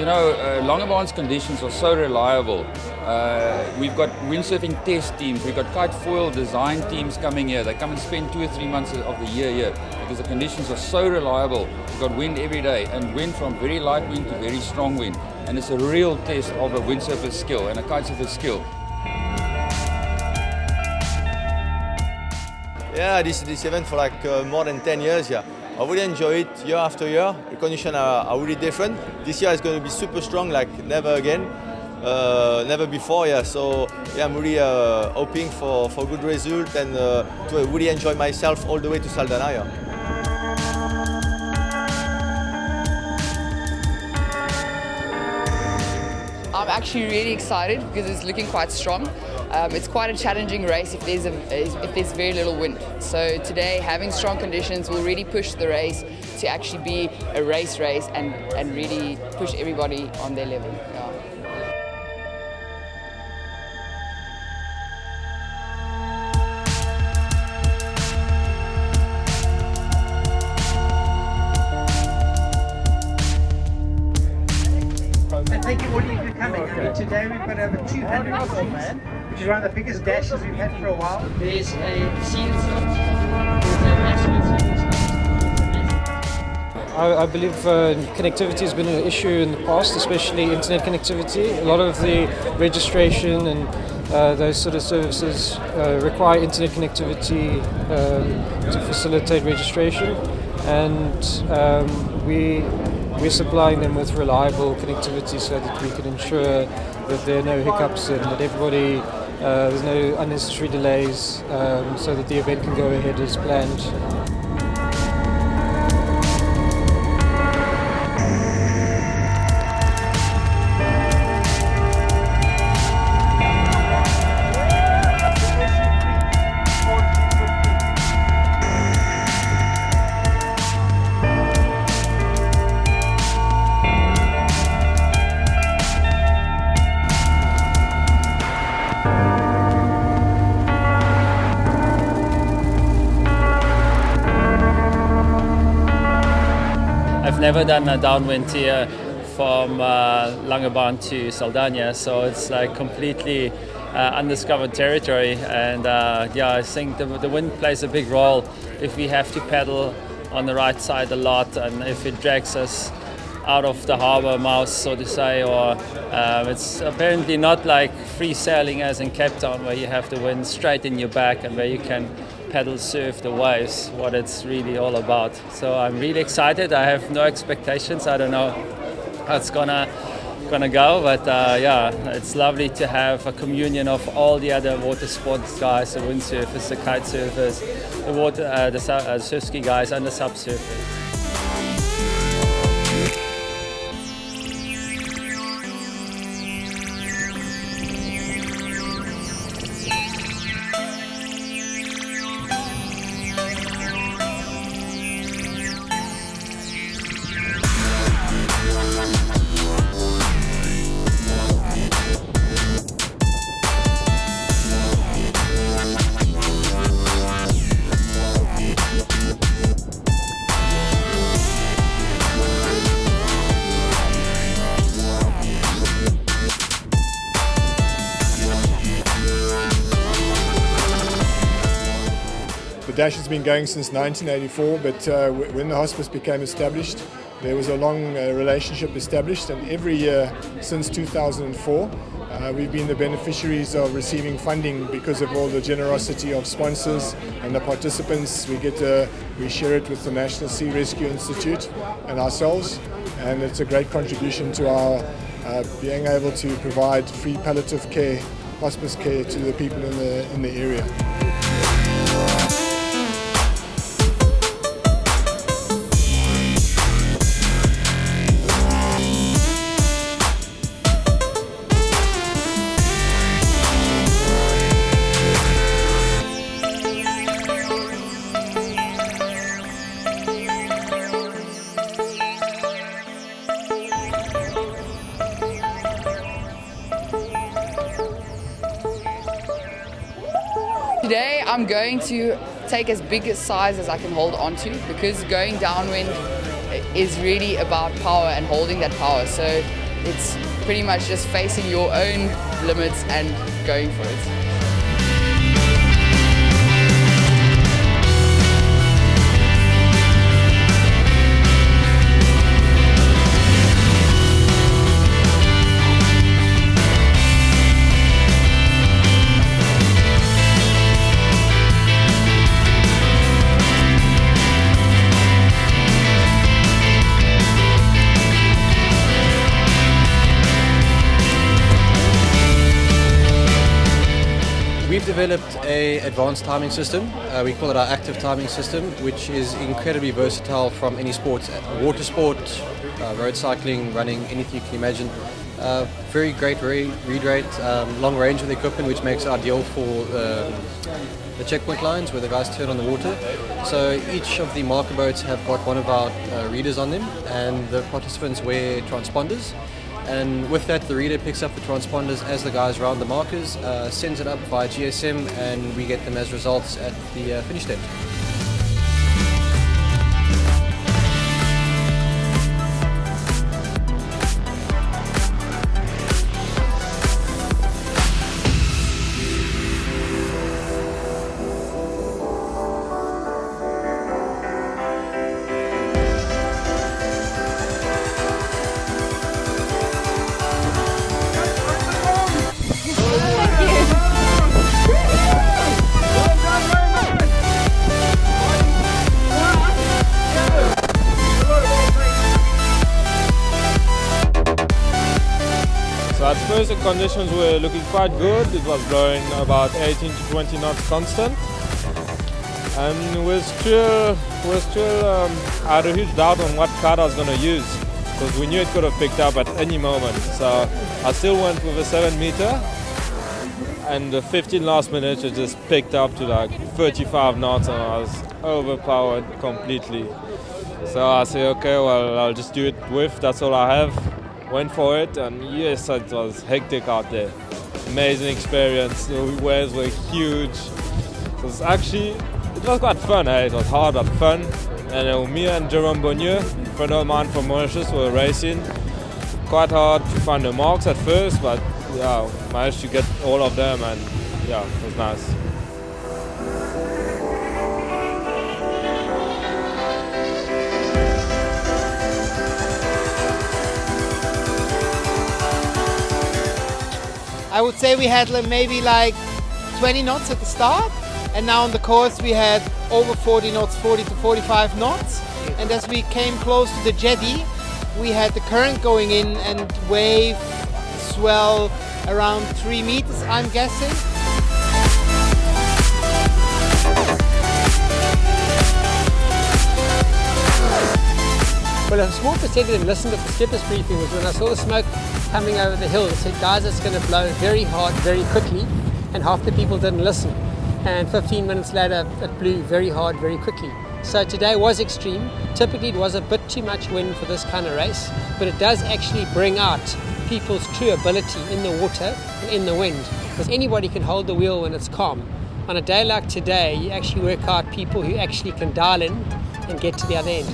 Langebaan's conditions are so reliable. We've got windsurfing test teams, we've got kite foil design teams coming here. They come and spend 2 or 3 months of the year here because the conditions are so reliable. We've got wind every day, and wind from very light wind to very strong wind. And it's a real test of a windsurfer's skill and a kitesurfer's skill. Yeah, this event for like more than 10 years. Yeah, I really enjoy it year after year. The conditions are really different. This year is going to be super strong, like never again, never before. Yeah, so yeah, I'm really hoping for good result and to really enjoy myself all the way to Saldanha. Yeah. I'm actually really excited because it's looking quite strong. It's quite a challenging race if there's very little wind. So today, having strong conditions will really push the race to actually be a race and really push everybody on their level. Yeah. And thank you all for coming. And today we've got over 200 machines, which is one of the biggest dashes we've had for a while. There's a seated slot, there's a maximum seating slot. I believe connectivity has been an issue in the past, especially internet connectivity. A lot of the registration and those sort of services require internet connectivity to facilitate registration, and we're supplying them with reliable connectivity so that we can ensure that there are no hiccups and that everybody, there's no unnecessary delays, so that the event can go ahead as planned. I've never done a downwind here from Langebaan to Saldanha, so it's like completely undiscovered territory. And yeah, I think the wind plays a big role if we have to paddle on the right side a lot, and if it drags us out of the harbour mouth, so to say, or it's apparently not like free sailing as in Cape Town, where you have the wind straight in your back and where you can paddle surf the waves, what it's really all about. So I'm really excited. I have no expectations. I don't know how it's gonna go, but yeah, it's lovely to have a communion of all the other water sports guys, the windsurfers, the kite surfers, the surf ski guys, and the sub surfers. The dash has been going since 1984, but when the hospice became established, there was a long relationship established, and every year since 2004 we've been the beneficiaries of receiving funding because of all the generosity of sponsors and the participants. We share it with the National Sea Rescue Institute and ourselves, and it's a great contribution to our being able to provide free palliative care, hospice care to the people in the area. Today I'm going to take as big a size as I can hold on to, because going downwind is really about power and holding that power. So It's pretty much just facing your own limits and going for it. We've developed an advanced timing system. We call it our active timing system, which is incredibly versatile from any sport, water sport, road cycling, running, anything you can imagine. Very great read rate, long range of the equipment, which makes it ideal for the checkpoint lines where the guys turn on the water. So each of the marker boats have got one of our readers on them, and the participants wear transponders. And with that, the reader picks up the transponders as the guys round the markers, sends it up via GSM, and we get them as results at the finish date. So at first the conditions were looking quite good. It was blowing about 18 to 20 knots constant. And we're still had a huge doubt on what card I was going to use, because we knew it could have picked up at any moment. So I still went with a 7 meter, and the 15 last minutes it just picked up to like 35 knots, and I was overpowered completely. So I said, okay, well, I'll just do it with, that's all I have. Went for it, and yes, it was hectic out there. Amazing experience, the waves were huge. It was quite fun, eh? It was hard but fun. And me and Jerome Bonnier, a friend of mine from Mauritius, were racing. Quite hard to find the marks at first, but yeah, managed to get all of them, and yeah, it was nice. I would say we had maybe like 20 knots at the start, and now on the course we had over 40 knots, 40 to 45 knots. And as we came close to the jetty, we had the current going in and wave swell around 3 meters, I'm guessing. Well, a small percentage of them listened at the skipper's briefing was when I saw the smoke coming over the hill. It said, guys, it's going to blow very hard, very quickly, and half the people didn't listen. And 15 minutes later, it blew very hard, very quickly. So today was extreme. Typically, it was a bit too much wind for this kind of race, but it does actually bring out people's true ability in the water and in the wind, because anybody can hold the wheel when it's calm. On a day like today, you actually work out people who actually can dial in and get to the other end.